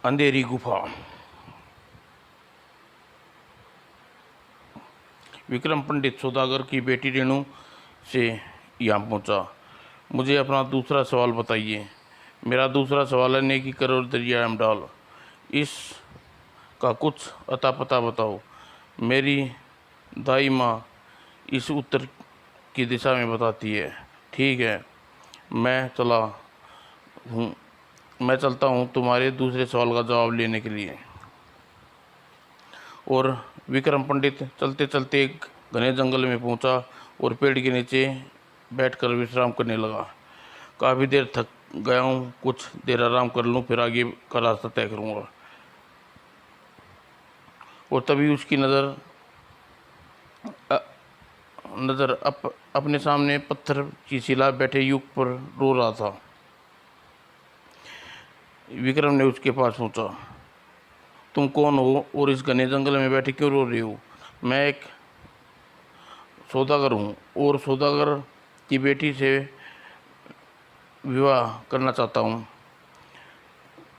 अंधेरी गुफा। विक्रम पंडित सौदागर की बेटी रेणु से यहाँ पहुँचा। मुझे अपना दूसरा सवाल बताइए। मेरा दूसरा सवाल है, नेकी करो और दरिया में डाल। इस का कुछ अता पता बताओ। मेरी दाई माँ इस उत्तर की दिशा में बताती है। ठीक है, मैं चलता हूँ तुम्हारे दूसरे सवाल का जवाब लेने के लिए। और विक्रम पंडित चलते चलते एक घने जंगल में पहुंचा और पेड़ के नीचे बैठकर विश्राम करने लगा। काफ़ी देर थक गया हूँ, कुछ देर आराम कर लूँ, फिर आगे का रास्ता तय करूँगा। और तभी उसकी नज़र अपने सामने पत्थर की शिला बैठे युग पर रो रहा था। विक्रम ने उसके पास पूछा, तुम कौन हो और इस घने जंगल में बैठे क्यों रो रही हो? मैं एक सौदागर हूँ और सौदागर की बेटी से विवाह करना चाहता हूँ।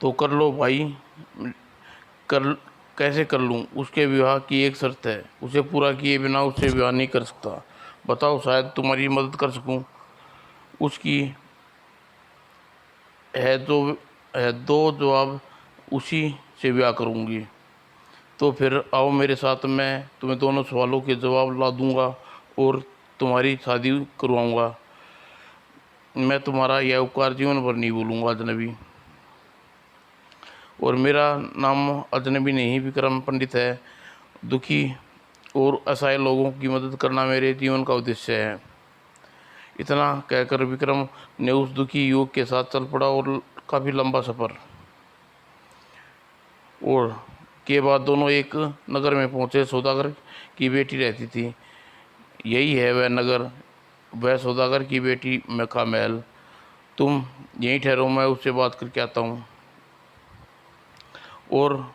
तो कर लो भाई। कर कैसे कर लूँ? उसके विवाह की एक शर्त है, उसे पूरा किए बिना उससे विवाह नहीं कर सकता। बताओ, शायद तुम्हारी मदद कर सकूँ। उसकी है दो जवाब, उसी से ब्याह करूँगी। तो फिर आओ मेरे साथ, मैं तुम्हें दोनों सवालों के जवाब ला दूंगा और तुम्हारी शादी करवाऊंगा। मैं तुम्हारा यह उपकार जीवन भर नहीं भूलूंगा अजनबी। और मेरा नाम अजनबी नहीं, विक्रम पंडित है। दुखी और असहाय लोगों की मदद करना मेरे जीवन का उद्देश्य है। इतना कहकर विक्रम ने उस दुखी युवक के साथ चल पड़ा और काफ़ी लंबा सफ़र और के बाद दोनों एक नगर में पहुंचे। सौदागर की बेटी रहती थी। यही है वह नगर, वह सौदागर की बेटी का महल। तुम यहीं ठहरो, मैं उससे बात करके आता हूँ। और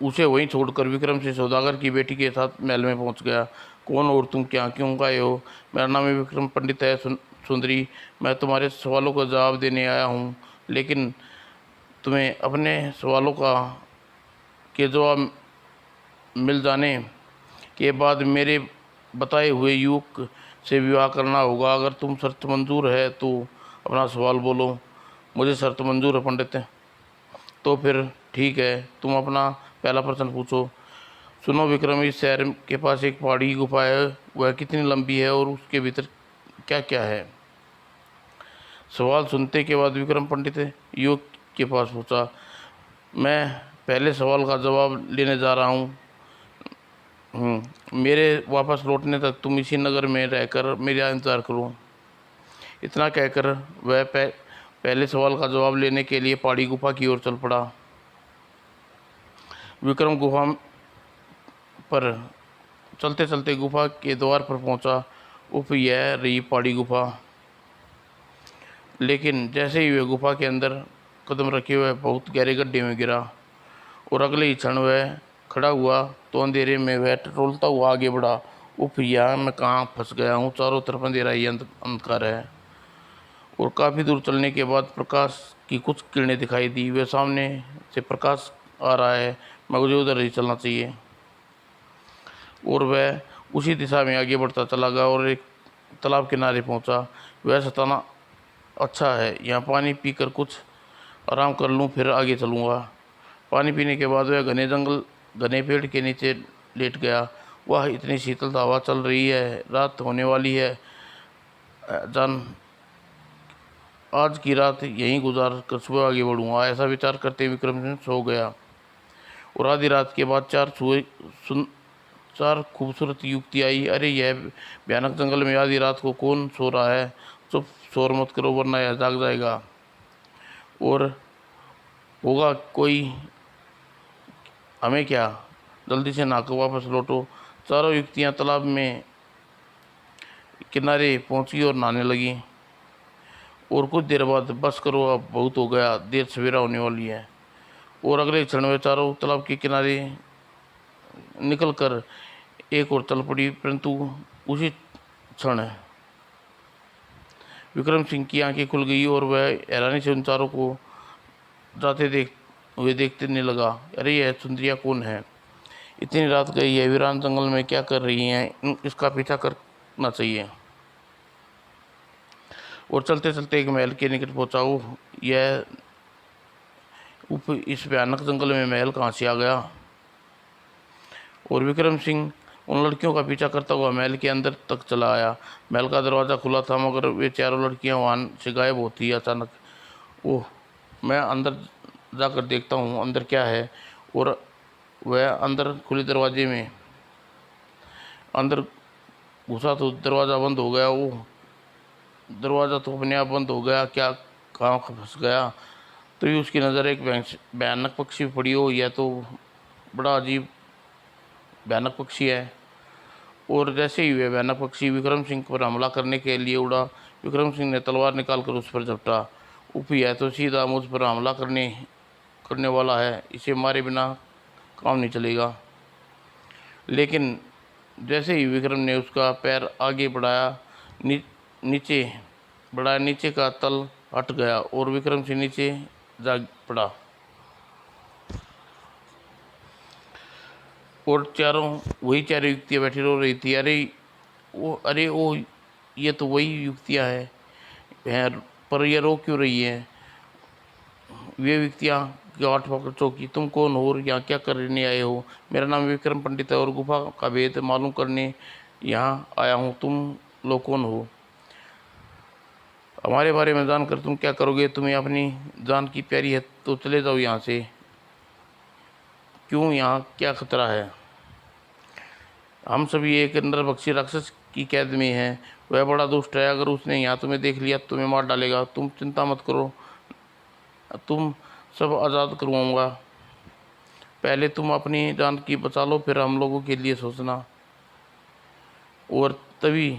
उसे वहीं छोड़कर विक्रम से सौदागर की बेटी के साथ महल में पहुंच गया। कौन और तुम क्या क्यों गए हो? मेरा नाम है विक्रम पंडित है। सुंदरी, मैं तुम्हारे सवालों का जवाब देने आया हूँ, लेकिन तुम्हें अपने सवालों के जवाब मिल जाने के बाद मेरे बताए हुए युवक से विवाह करना होगा। अगर तुम शर्त मंजूर है तो अपना सवाल बोलो। मुझे शर्त मंजूर है पंडित। तो फिर ठीक है, तुम अपना पहला प्रश्न पूछो। सुनो विक्रम, इस शहर के पास एक पहाड़ी गुफा है, वह कितनी लंबी है और उसके भीतर क्या क्या है? सवाल सुनते के बाद विक्रम पंडित युवक के पास पूछा, मैं पहले सवाल का जवाब लेने जा रहा हूँ। मेरे वापस लौटने तक तुम इसी नगर में रहकर मेरा इंतज़ार करो। इतना कहकर वह पहले सवाल का जवाब लेने के लिए पहाड़ी गुफा की ओर चल पड़ा। विक्रम गुफा पर चलते चलते गुफा के द्वार पर पहुंचा। उफ, यह रही पहाड़ी गुफा। लेकिन जैसे ही वह गुफा के अंदर कदम रखे हुए बहुत गहरे गड्ढे में गिरा और अगले ही क्षण वह खड़ा हुआ तो अंधेरे में वह टटोलता हुआ आगे बढ़ा। उफ, यह मैं कहाँ फंस गया हूँ? चारों तरफ अंधेरा ही अंधकार है। और काफ़ी दूर चलने के बाद प्रकाश की कुछ किरणें दिखाई दी। वह सामने से प्रकाश आ रहा है, मुझे उधर ही चलना चाहिए। और वह उसी दिशा में आगे बढ़ता चला गया और एक तालाब किनारे पहुंचा। वह सताना अच्छा है, यहाँ पानी पीकर कुछ आराम कर लूँ, फिर आगे चलूँगा। पानी पीने के बाद वह घने पेड़ के नीचे लेट गया। वह इतनी शीतल हवा चल रही है, रात होने वाली है। जान आज की रात यहीं गुजार कर सुबह आगे बढ़ूँगा, ऐसा विचार करते विक्रम सिंह सो गया। और आधी रात के बाद चार खूबसूरत युवती आई। अरे, यह भयानक जंगल में आधी रात को कौन सो रहा है? चुप, शोर मत करो वरना यह जाग जाएगा और होगा कोई हमें क्या। जल्दी से नहाकर वापस लौटो। चारों युवतियाँ तालाब में किनारे पहुंची और नहाने लगी। और कुछ देर बाद, बस करो अब बहुत हो गया, देर सवेरा होने वाली है। और अगले क्षण में चारों तालाब के किनारे निकल कर एक और चल पड़ी। परंतु उसी क्षण विक्रम सिंह की आंखें खुल गई और वह हैरानी से उन चारों को जाते देखने लगा, अरे यह सुंदरिया कौन है? इतनी रात गई है, वीरान जंगल में क्या कर रही हैं? इसका पीछा करना चाहिए। और चलते चलते एक महल के निकट पहुंचा। यह इस भयानक जंगल में महल कहाँ से आ गया? और विक्रम सिंह उन लड़कियों का पीछा करता हुआ महल के अंदर तक चला आया। महल का दरवाज़ा खुला था, मगर वे चारों लड़कियां वहां से गायब होती अचानक। ओह, मैं अंदर जाकर देखता हूँ अंदर क्या है। और वह अंदर खुले दरवाजे में अंदर घुसा तो दरवाज़ा बंद हो गया। ओह, दरवाज़ा तो अपने आप बंद हो गया, क्या कहाँ फंस गया? तो ही उसकी नज़र एक भयानक पक्षी पे पड़ी। हो, यह तो बड़ा अजीब भयानक पक्षी है। और जैसे ही वह भयानक पक्षी विक्रम सिंह पर हमला करने के लिए उड़ा, विक्रम सिंह ने तलवार निकालकर उस पर झपटा। उपी है तो सीधा मुझ पर हमला करने वाला है, इसे मारे बिना काम नहीं चलेगा। लेकिन जैसे ही विक्रम ने उसका पैर आगे बढ़ाया, नीचे बढ़ाया, नीचे का तल हट गया और विक्रम से नीचे जा पड़ा। और वही चारों युक्तियाँ बैठी रो रही थी। अरे ओ, ये तो वही युक्तियाँ हैं, पर ये रो क्यों रही है? वे युक्तियाँ गांठ पकड़ चौकी, तुम कौन हो और यहाँ क्या करने आए हो? मेरा नाम विक्रम पंडित है और गुफा का भेद मालूम करने यहाँ आया हूँ। तुम लोग कौन हो? हमारे बारे में जानकर तुम क्या करोगे? तुम्हें अपनी जान की प्यारी है तो चले जाओ यहाँ से। क्यों, यहाँ क्या खतरा है? हम सभी एक नरभक्षी राक्षस की कैद में हैं। वह बड़ा दुष्ट है, अगर उसने यहाँ तुम्हें देख लिया तो तुम्हें मार डालेगा। तुम चिंता मत करो, तुम सब आज़ाद करवाऊंगा। पहले तुम अपनी जान की बचा लो, फिर हम लोगों के लिए सोचना। और तभी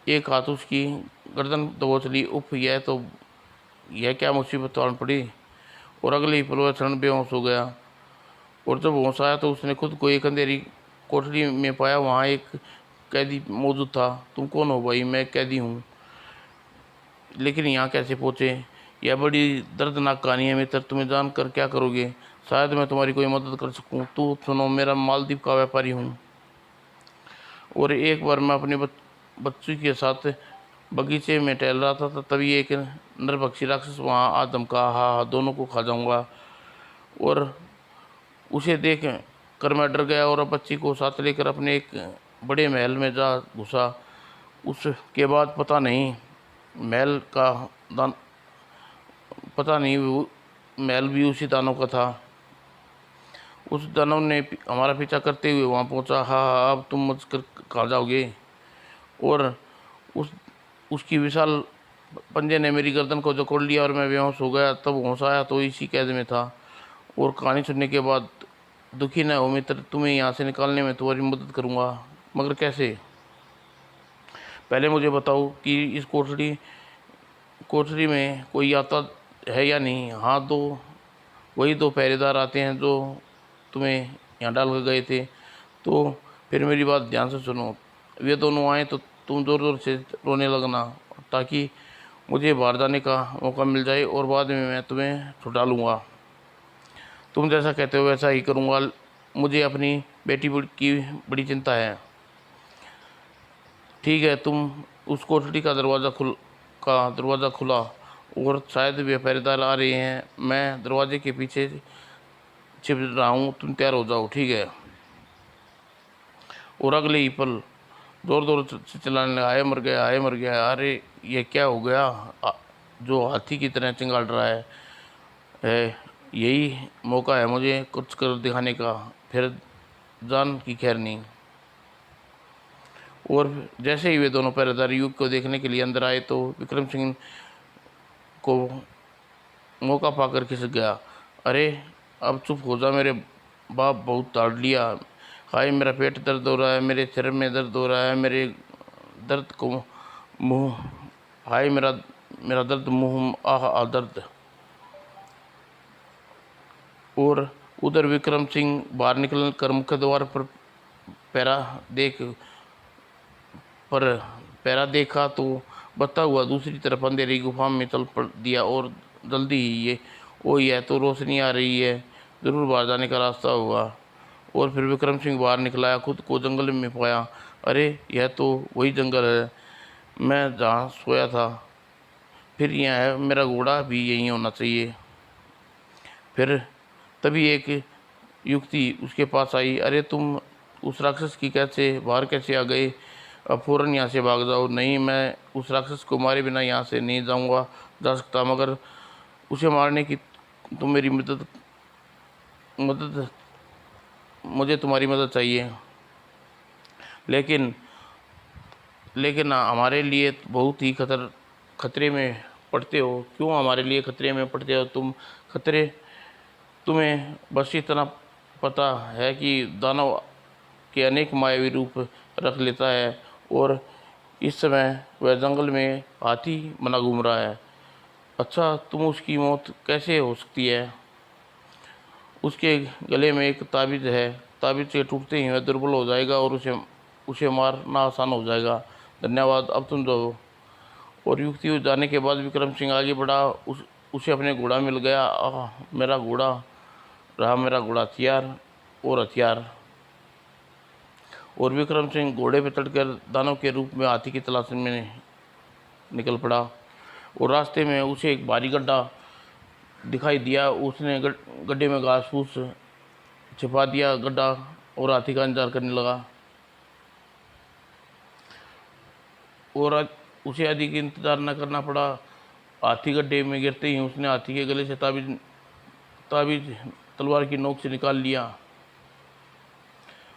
एक हाथ उसकी गर्दन दबोच ली। उफ, यह क्या मुसीबत आन पड़ी? और अगले ही पल वह क्षण बेहोश हो गया। और जब होश आया तो उसने खुद को एक अंधेरी कोठरी में पाया। वहाँ एक कैदी मौजूद था। तुम कौन हो भाई? मैं कैदी हूँ, लेकिन यहाँ कैसे पहुँचे? यह बड़ी दर्दनाक कहानी है मित्र, तुम्हें जानकर क्या करोगे? शायद मैं तुम्हारी कोई मदद कर सकूँ। तू सुनो, मेरा मालदीव का व्यापारी हूँ और एक बार मैं अपने बच्चों के साथ बगीचे में टहल रहा था, तभी एक नरभक्षी राक्षस वहाँ आ धमका। हाँ, दोनों को खा जाऊँगा। और उसे देख कर मैं डर गया और अब बच्ची को साथ लेकर अपने एक बड़े महल में जा घुसा। उसके बाद महल का दान पता नहीं वो महल भी उसी दानव का था। उस दानव ने हमारा पीछा करते हुए वहाँ पहुँचा। हाँ, अब तुम मुझ कर कहाँ जाओगे? और उसकी विशाल पंजे ने मेरी गर्दन को जकड़ लिया और मैं बेहोश हो गया। तब होश आया तो इसी कैद में था। और कहानी सुनने के बाद दुखी न हो मित्र, तुम्हें यहाँ से निकालने में तुम्हारी मदद करूँगा, मगर कैसे? पहले मुझे बताओ कि इस कोठरी में कोई आता है या नहीं? हाँ, वही दो पहरेदार आते हैं जो तुम्हें यहाँ डाल कर गए थे। तो फिर मेरी बात ध्यान से सुनो, वे दोनों आए तो तुम ज़ोर ज़ोर से रोने लगना, ताकि मुझे बाहर जाने का मौका मिल जाए और बाद में मैं तुम्हें छुड़ा लूँगा। तुम जैसा कहते हो वैसा ही करूँगा। मुझे अपनी बेटी की बड़ी चिंता है। ठीक है, तुम उस कोठरी का दरवाज़ा खुला और शायद वे पहरेदार आ रहे हैं। मैं दरवाजे के पीछे छिप रहा हूँ, तुम तैयार हो जाओ, ठीक है? और अगले ही पल जोर जोर से चिल्लाने लगा, हाय मर गया, हाय मर गया। अरे ये क्या हो गया? जो हाथी की तरह चिंगाड़ रहा है, यही मौका है मुझे कुछ कर दिखाने का, फिर जान की खैर नहीं। और जैसे ही वे दोनों पहरेदार युग को देखने के लिए अंदर आए तो विक्रम सिंह को मौका पाकर खिसक गया। अरे अब चुप हो जा मेरे बाप, बहुत ताड़ लिया। हाय मेरा पेट दर्द हो रहा है, मेरे सिर में दर्द हो रहा है, मेरे दर्द को मुँह, हाय मेरा मेरा दर्द मुँह, आह दर्द। और उधर विक्रम सिंह बाहर निकल कर मुख्य द्वार पर पैरा देख पर पैरा देखा तो बता हुआ दूसरी तरफ अंधेरी गुफा में चल पड़ दिया। और जल्दी ही ये ओ यह तो रोशनी आ रही है, ज़रूर बाहर जाने का रास्ता होगा। और फिर विक्रम सिंह बाहर निकला, खुद को जंगल में पाया। अरे यह तो वही जंगल है मैं जहाँ सोया था। फिर यह है, मेरा घोड़ा भी यहीं होना चाहिए। फिर तभी एक युवती उसके पास आई। अरे तुम उस राक्षस की कैसे बाहर कैसे आ गए? अब फ़ौरन यहाँ से भाग जाओ। नहीं, मैं उस राक्षस को मारे बिना यहाँ से नहीं जा सकता, मगर उसे मारने की तुम मेरी मदद मदद मुझे तुम्हारी मदद चाहिए। लेकिन लेकिन हमारे लिए बहुत ही खतरे में पड़ते हो। क्यों हमारे लिए खतरे में पड़ते हो तुम? खतरे तुम्हें बस इतना पता है कि दानव के अनेक मायावी रूप रख लेता है, और इस समय वह जंगल में हाथी बना घूम रहा है। अच्छा, तुम उसकी मौत कैसे हो सकती है? उसके गले में एक ताबीज़ है, ताबीज़ के टूटते ही वह दुर्बल हो जाएगा और उसे उसे मारना आसान हो जाएगा। धन्यवाद, अब तुम जाओ। और युवती जाने के बाद विक्रम सिंह आगे बढ़ा। उसे अपने घोड़ा मिल गया। मेरा घोड़ा रहा, मेरा घोड़ा हथियार और हथियार। और विक्रम सिंह घोड़े पर चढ़कर दानव के रूप में हाथी की तलाश में निकल पड़ा। और रास्ते में उसे एक भारी गड्ढा दिखाई दिया। उसने गड्ढे में घास फूस छिपा दिया गड्ढा, और हाथी का इंतजार करने लगा। और उसे अधिक इंतजार न करना पड़ा। हाथी गड्ढे में गिरते ही उसने हाथी के गले से ताबीज तलवार की नोक से निकाल लिया।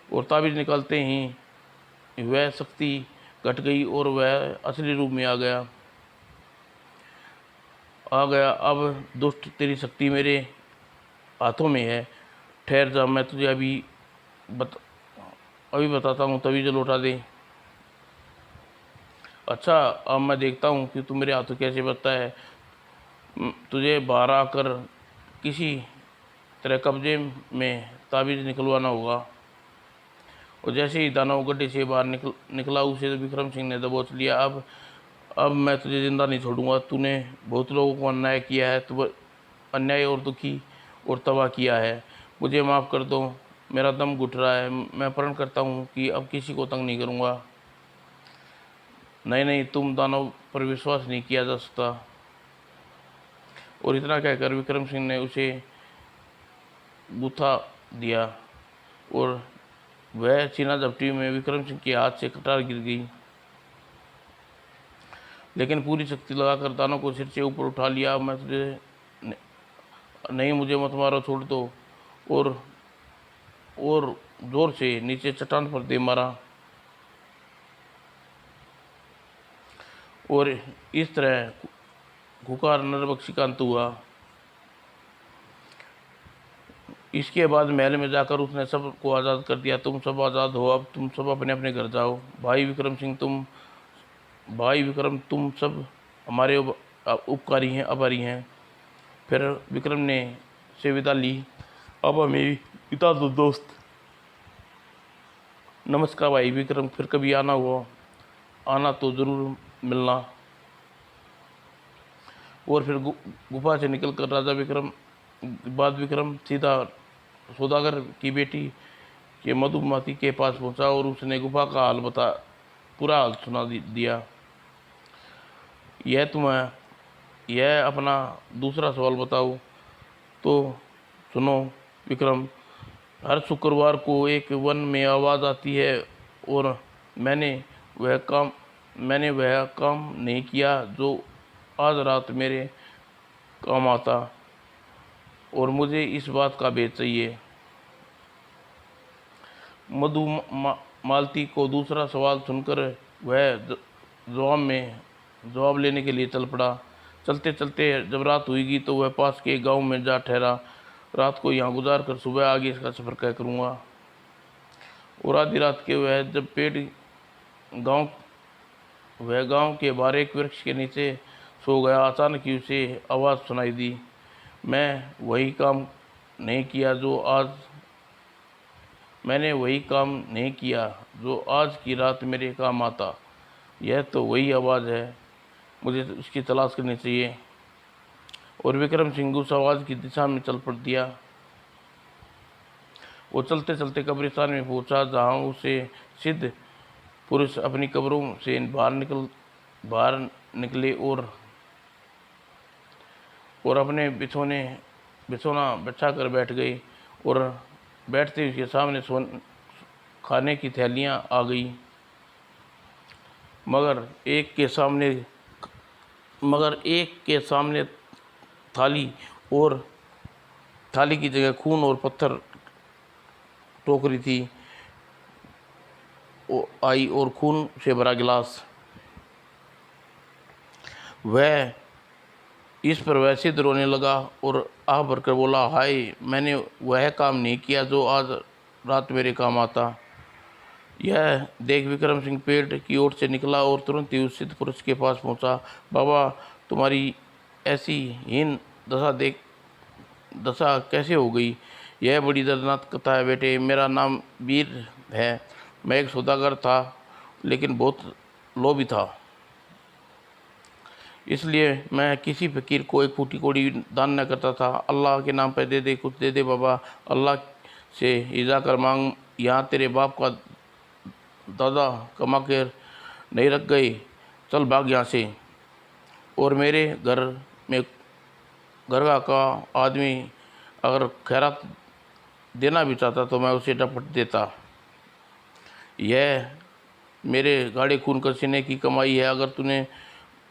और ताबीज निकालते ही वह शक्ति घट गई और वह असली रूप में आ गया। अब दुष्ट, तेरी शक्ति मेरे हाथों में है। ठहर जा, मैं तुझे अभी बताता हूँ, तभी जो लौटा दे। अच्छा, अब मैं देखता हूँ कि तू मेरे हाथों कैसे बचता है। तुझे बाहर आकर किसी तरह कब्जे में ताबीज़ निकलवाना होगा। और जैसे ही दानव गड्ढे से बाहर निकला, उसे विक्रम सिंह ने दबोच लिया। अब मैं तुझे जिंदा नहीं छोड़ूंगा। तूने बहुत लोगों को अन्याय किया है, तू अन्याय और दुखी और तबाह किया है। मुझे माफ़ कर दो, मेरा दम घुट रहा है। मैं प्रण करता हूँ कि अब किसी को तंग नहीं करूँगा। नहीं, तुम दानव पर विश्वास नहीं किया जा सकता। और इतना कहकर विक्रम सिंह ने उसे गुथा दिया, और वह चीना झपटी में विक्रम सिंह के हाथ से कटार गिर गई। लेकिन पूरी शक्ति लगाकर दानव को सिर से ऊपर उठा लिया। मैं तुझे नहीं, मुझे मत मारो, छोड़ दो। और जोर से नीचे चट्टान पर दे मारा। और इस तरह खुकार नरबक्षी का अंत हुआ। इसके बाद महल में जाकर उसने सबको आज़ाद कर दिया। तुम सब आज़ाद हो, अब तुम सब अपने अपने घर जाओ। भाई विक्रम, तुम सब हमारे उपकारी हैं, आभारी हैं। फिर विक्रम ने से विदा ली। अब हमें विदा दो दोस्त। नमस्कार भाई विक्रम, फिर कभी आना तो ज़रूर मिलना। और फिर गुफा से निकलकर विक्रम सीधा सौदागर की बेटी के मधुमती के पास पहुंचा, और उसने गुफा का पूरा हाल सुना दिया। यह अपना दूसरा सवाल बताओ। तो सुनो विक्रम, हर शुक्रवार को एक वन में आवाज़ आती है, और मैंने वह काम नहीं किया जो आज रात मेरे काम आता, और मुझे इस बात का भेद चाहिए। मालती को दूसरा सवाल सुनकर वह जवाब लेने के लिए चल पड़ा। चलते चलते जब रात हुईगी तो वह पास के गांव में जा ठहरा। रात को यहाँ गुजार कर सुबह आगे इसका सफ़र तय करूँगा। और आधी रात के वह गांव के बाहर एक वृक्ष के नीचे सो गया। अचानक ही उसे आवाज़ सुनाई दी। मैंने वही काम नहीं किया जो आज की रात मेरे काम आता। यह तो वही आवाज़ है, मुझे उसकी तलाश करनी चाहिए। और विक्रम सिंह उस आवाज़ की दिशा में चल पड़ दिया। वो चलते चलते कब्रिस्तान में पहुंचा, जहां उसे सिद्ध पुरुष अपनी कब्रों से बाहर निकले और अपने बिछोना बिछा कर बैठ गए। और बैठते उसके सामने खाने की थैलियां आ गई, मगर एक के सामने थाली, और थाली की जगह खून और पत्थर टोकरी थी आई और खून से भरा गिलास। वह इस पर वैसे रोने लगा और आह भरकर बोला, हाय, मैंने वह काम नहीं किया जो आज रात मेरे काम आता। यह देख विक्रम सिंह पेड़ की ओर से निकला और तुरंत ही उस सिद्ध पुरुष के पास पहुंचा। बाबा, तुम्हारी ऐसी हीन दशा कैसे हो गई? यह बड़ी दर्दनाक कथा है बेटे। मेरा नाम वीर है। मैं एक सौदागर था, लेकिन बहुत लोभी था। इसलिए मैं किसी फकीर को एक फूटी कौड़ी दान न करता था। अल्लाह के नाम पर दे दे, कुछ दे दे बाबा, अल्लाह से ईजा कर मांग। यहाँ तेरे बाप का दादा कमा कर नहीं रख गए, चल भाग यहाँ से। और मेरे घर का आदमी अगर खैरात देना भी चाहता तो मैं उसे डपट देता। यह मेरे गाढ़े खून का सीने की कमाई है। अगर तूने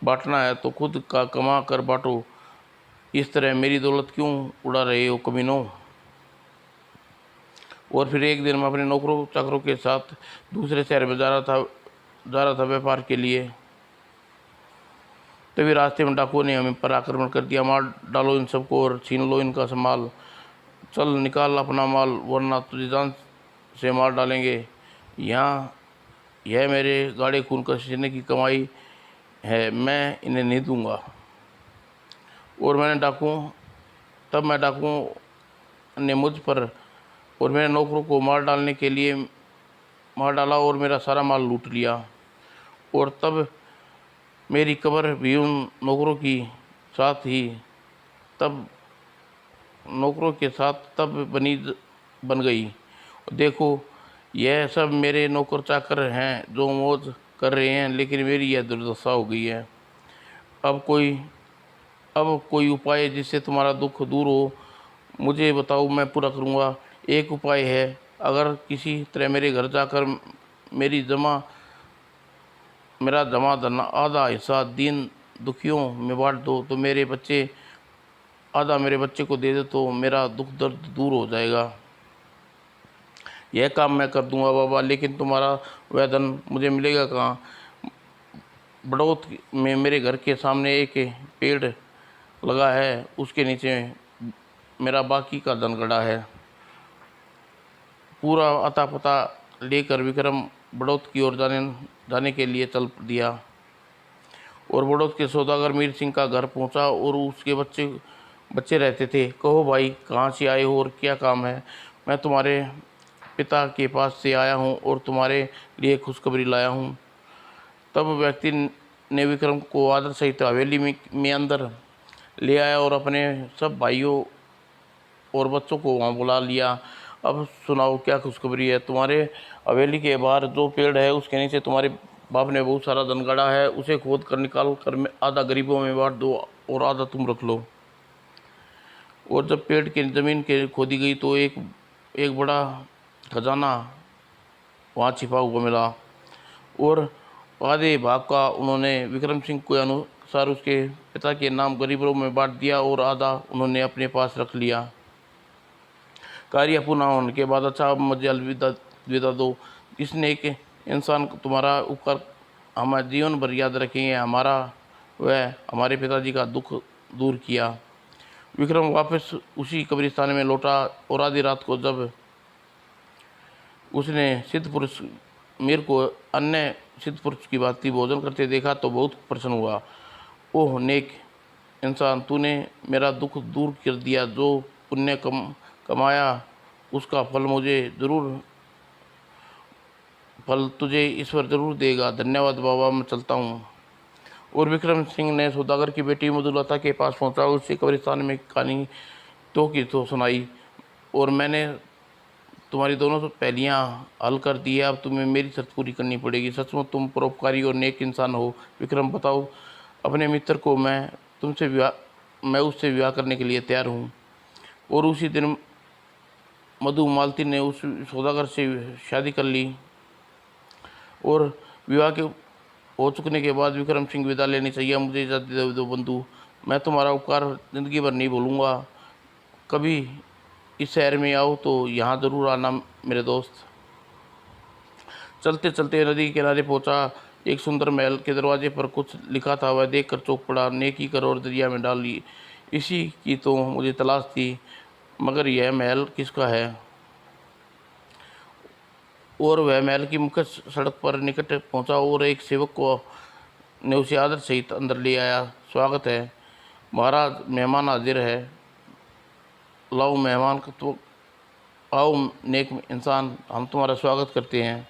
बांटना है तो खुद का कमा कर बांटो। इस तरह मेरी दौलत क्यों उड़ा रहे हो कमीनों? और फिर एक दिन मैं अपने नौकरों चाकरों के साथ दूसरे शहर में जा रहा था व्यापार के लिए। तभी रास्ते में डाकुओं ने हमें पर आक्रमण कर दिया। मार डालो इन सबको और छीन लो इनका संभाल। चल निकाल अपना माल, वरना तुझे जान से मार डालेंगे। यह मेरे गाढ़े खून का सीने की कमाई है, मैं इन्हें नहीं दूंगा। और मैं डाकुओं ने मुझ पर और मेरे नौकरों को मार डाला और मेरा सारा माल लूट लिया। और तब मेरी कब्र भी उन नौकरों के साथ तब बन गई। देखो, यह सब मेरे नौकर चाकर हैं जो मौज कर रहे हैं, लेकिन मेरी यह दुर्दशा हो गई है। अब कोई उपाय जिससे तुम्हारा दुख दूर हो, मुझे बताओ, मैं पूरा करूँगा। एक उपाय है, अगर किसी तरह मेरे घर जाकर मेरा जमा धन आधा हिस्सा दीन दुखियों में बांट दो, तो आधा मेरे बच्चे को दे दो, तो मेरा दुख दर्द दूर हो जाएगा। यह काम मैं कर दूंगा बाबा, लेकिन तुम्हारा वह धन मुझे मिलेगा कहाँ? बड़ौत में मेरे घर के सामने एक पेड़ लगा है, उसके नीचे मेरा बाकी का धन गड़ा है। पूरा अता पता लेकर विक्रम बड़ौत की ओर जाने के लिए चल दिया। और बड़ौत के सौदागर मीर सिंह का घर पहुंचा और उसके बच्चे रहते थे। कहो भाई, कहाँ से आए हो और क्या काम है? मैं तुम्हारे पिता के पास से आया हूँ और तुम्हारे लिए खुशखबरी लाया हूँ। तब व्यक्ति ने विक्रम को आदर सहित हवेली में अंदर ले आया और अपने सब भाइयों और बच्चों को वहाँ बुला लिया। अब सुनाओ, क्या खुशखबरी है? तुम्हारे हवेली के बाहर जो पेड़ है, उसके नीचे तुम्हारे बाप ने बहुत सारा धन गड़ा है। उसे खोद कर निकाल कर आधा गरीबों में बांट दो और आधा तुम रख लो। और जब पेड़ की ज़मीन के खोदी गई तो एक बड़ा खजाना वहाँ छिपा हुआ मिला। और आधे भाग का उन्होंने विक्रम सिंह के अनुसार उसके पिता के नाम गरीबों में बांट दिया और आधा उन्होंने अपने पास रख लिया। कार्य पूर्ण होने के बाद, अच्छा, अब मुझे अलविदा दो। इसने एक इंसान तुम्हारा उपकार हम जीवन भर याद रखेंगे। हमारे पिताजी का दुख दूर किया। विक्रम वापस उसी कब्रिस्तान में लौटा और आधी रात को जब उसने सिद्ध पुरुष मीर को अन्य सिद्ध पुरुष की भांति भोजन करते देखा तो बहुत प्रसन्न हुआ। ओह नेक इंसान, तूने मेरा दुख दूर कर दिया। जो पुण्य कमाया उसका फल तुझे ईश्वर जरूर देगा। धन्यवाद बाबा, मैं चलता हूँ। और विक्रम सिंह ने सौदागर की बेटी मधुलता के पास पहुंचा, उससे कब्रिस्तान में कहानी तो की तो सुनाई, और मैंने तुम्हारी दोनों तो पहलियां हल कर दी है, अब तुम्हें मेरी शर्त पूरी करनी पड़ेगी। सचमुच तुम परोपकारी और नेक इंसान हो विक्रम, बताओ अपने मित्र को, मैं उससे विवाह करने के लिए तैयार हूँ। और उसी दिन मधु मालती ने उस सौदागर से शादी कर ली, और विवाह के हो चुकने के बाद विक्रम सिंह विदा लेनी चाहिए। मुझे इजाज़त दे दो बंधु, मैं तुम्हारा उपकार ज़िंदगी भर नहीं भूलूंगा। कभी इस शहर में आओ तो यहाँ ज़रूर आना मेरे दोस्त। चलते चलते नदी के किनारे पहुंचा। एक सुंदर महल के दरवाजे पर कुछ लिखा था, वह देखकर चौंक पड़ा। नेकी करो और दरिया में डाल ली, इसी की तो मुझे तलाश थी, मगर यह महल किसका है? और वह महल की मुख्य सड़क पर निकट पहुंचा और एक सेवक को ने उसे आदर सहित अंदर ले आया। स्वागत है महाराज, मेहमान हाजिर है। लाओ मेहमान का तो आओ नेक इंसान, हम तुम्हारा स्वागत करते हैं।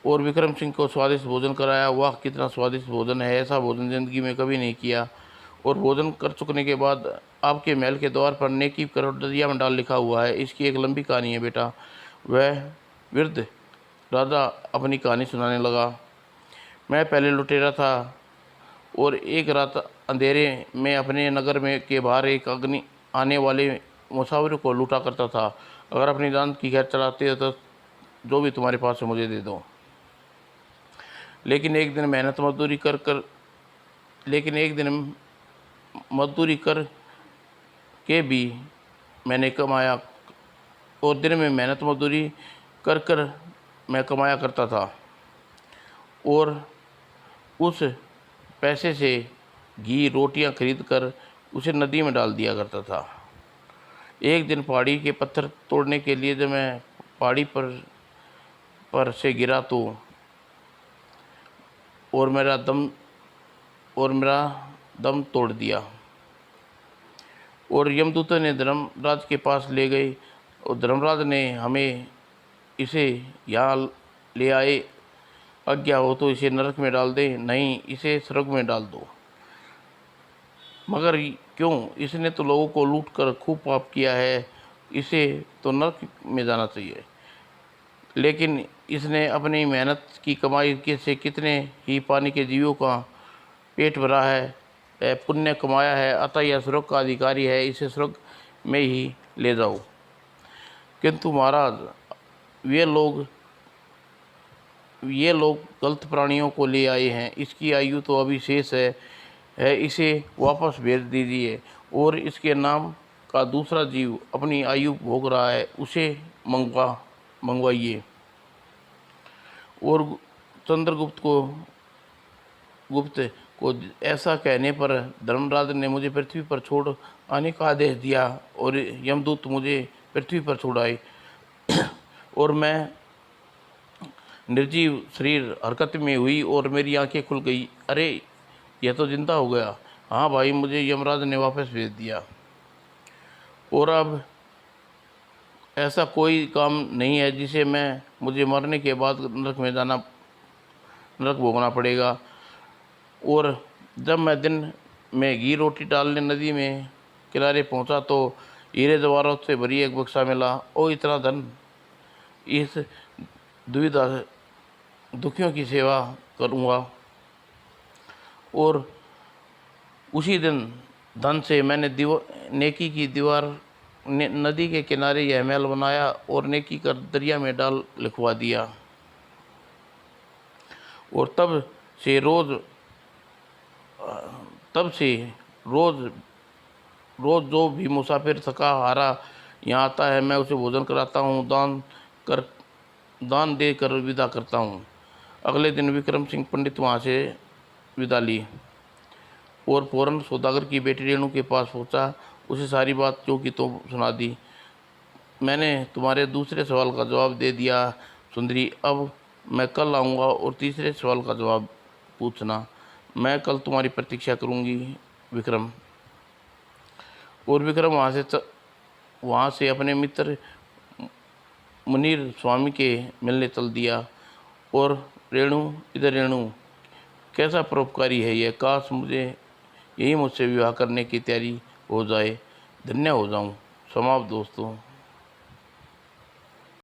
और विक्रम सिंह को स्वादिष्ट भोजन कराया। वाह कितना स्वादिष्ट भोजन है, ऐसा भोजन जिंदगी में कभी नहीं किया। और भोजन कर चुकने के बाद आपके महल के द्वार पर नेकी करो दरिया में डाल लिखा हुआ है। इसकी एक लंबी कहानी है बेटा। वह वृद्ध राजा अपनी कहानी सुनाने लगा। मैं पहले लुटेरा था और एक रात अंधेरे में अपने नगर में के बाहर एक अग्नि आने वाले मुसाफिर को लूटा करता था। अगर अपनी जान की खैर चलाते हो तो जो भी तुम्हारे पास है मुझे दे दो। लेकिन एक दिन मजदूरी कर के भी मैंने कमाया, और दिन में मेहनत मजदूरी कर कर मैं कमाया करता था, और उस पैसे से घी रोटियां खरीद कर उसे नदी में डाल दिया करता था। एक दिन पहाड़ी के पत्थर तोड़ने के लिए जब मैं पहाड़ी पर से गिरा तो और मेरा दम तोड़ दिया, और यमदूतों ने धर्मराज के पास ले गए, और धर्मराज ने हमें इसे यहाँ ले आए। आज्ञा हो तो इसे नरक में डाल दे, नहीं इसे स्वर्ग में डाल दो। मगर क्यों? इसने तो लोगों को लूट कर खूब पाप किया है, इसे तो नरक में जाना चाहिए। लेकिन इसने अपनी मेहनत की कमाई से कितने ही पानी के जीवों का पेट भरा है, पुण्य कमाया है, अतः यह स्वर्ग का अधिकारी है, इसे स्वर्ग में ही ले जाओ। किंतु महाराज ये लोग गलत प्राणियों को ले आए हैं, इसकी आयु तो अभी शेष है, इसे वापस भेज दीजिए। और इसके नाम का दूसरा जीव अपनी आयु भोग रहा है, उसे मंगवाइए। और गुप्त को ऐसा कहने पर धर्मराज ने मुझे पृथ्वी पर छोड़ आने का आदेश दिया, और यमदूत मुझे पृथ्वी पर छोड़ आए। और मैं निर्जीव शरीर हरकत में हुई और मेरी आंखें खुल गई। अरे यह तो जिंदा हो गया। हाँ भाई, मुझे यमराज ने वापस भेज दिया, और अब ऐसा कोई काम नहीं है जिसे मुझे मरने के बाद नरक भोगना पड़ेगा। और जब मैं दिन में घी रोटी डालने नदी में किनारे पहुंचा तो हीरे जवाहरात से भरी एक बक्सा मिला। ओ इतना धन, इस दुविधा दुखियों की सेवा करूंगा। और उसी दिन धन से मैंने नेकी की दीवार नदी के किनारे यह महल बनाया, और नेकी कर दरिया में डाल लिखवा दिया। और तब से रोज जो भी मुसाफिर थका हारा यहाँ आता है, मैं उसे भोजन कराता हूँ, दान दे कर विदा करता हूँ। अगले दिन विक्रम सिंह पंडित वहाँ से विदा ली और फौरन सौदागर की बेटी रेणु के पास पहुँचा। उसे सारी बात जो की तो सुना दी। मैंने तुम्हारे दूसरे सवाल का जवाब दे दिया सुंदरी, अब मैं कल आऊँगा और तीसरे सवाल का जवाब पूछना। मैं कल तुम्हारी प्रतीक्षा करूँगी विक्रम। और विक्रम वहाँ से अपने मित्र मुनीर स्वामी के मिलने चल दिया। और रेणु कैसा परोपकारी है ये, काश मुझे यही मुझसे विवाह करने की तैयारी हो जाए, धन्य हो जाऊं। समाप्त दोस्तों।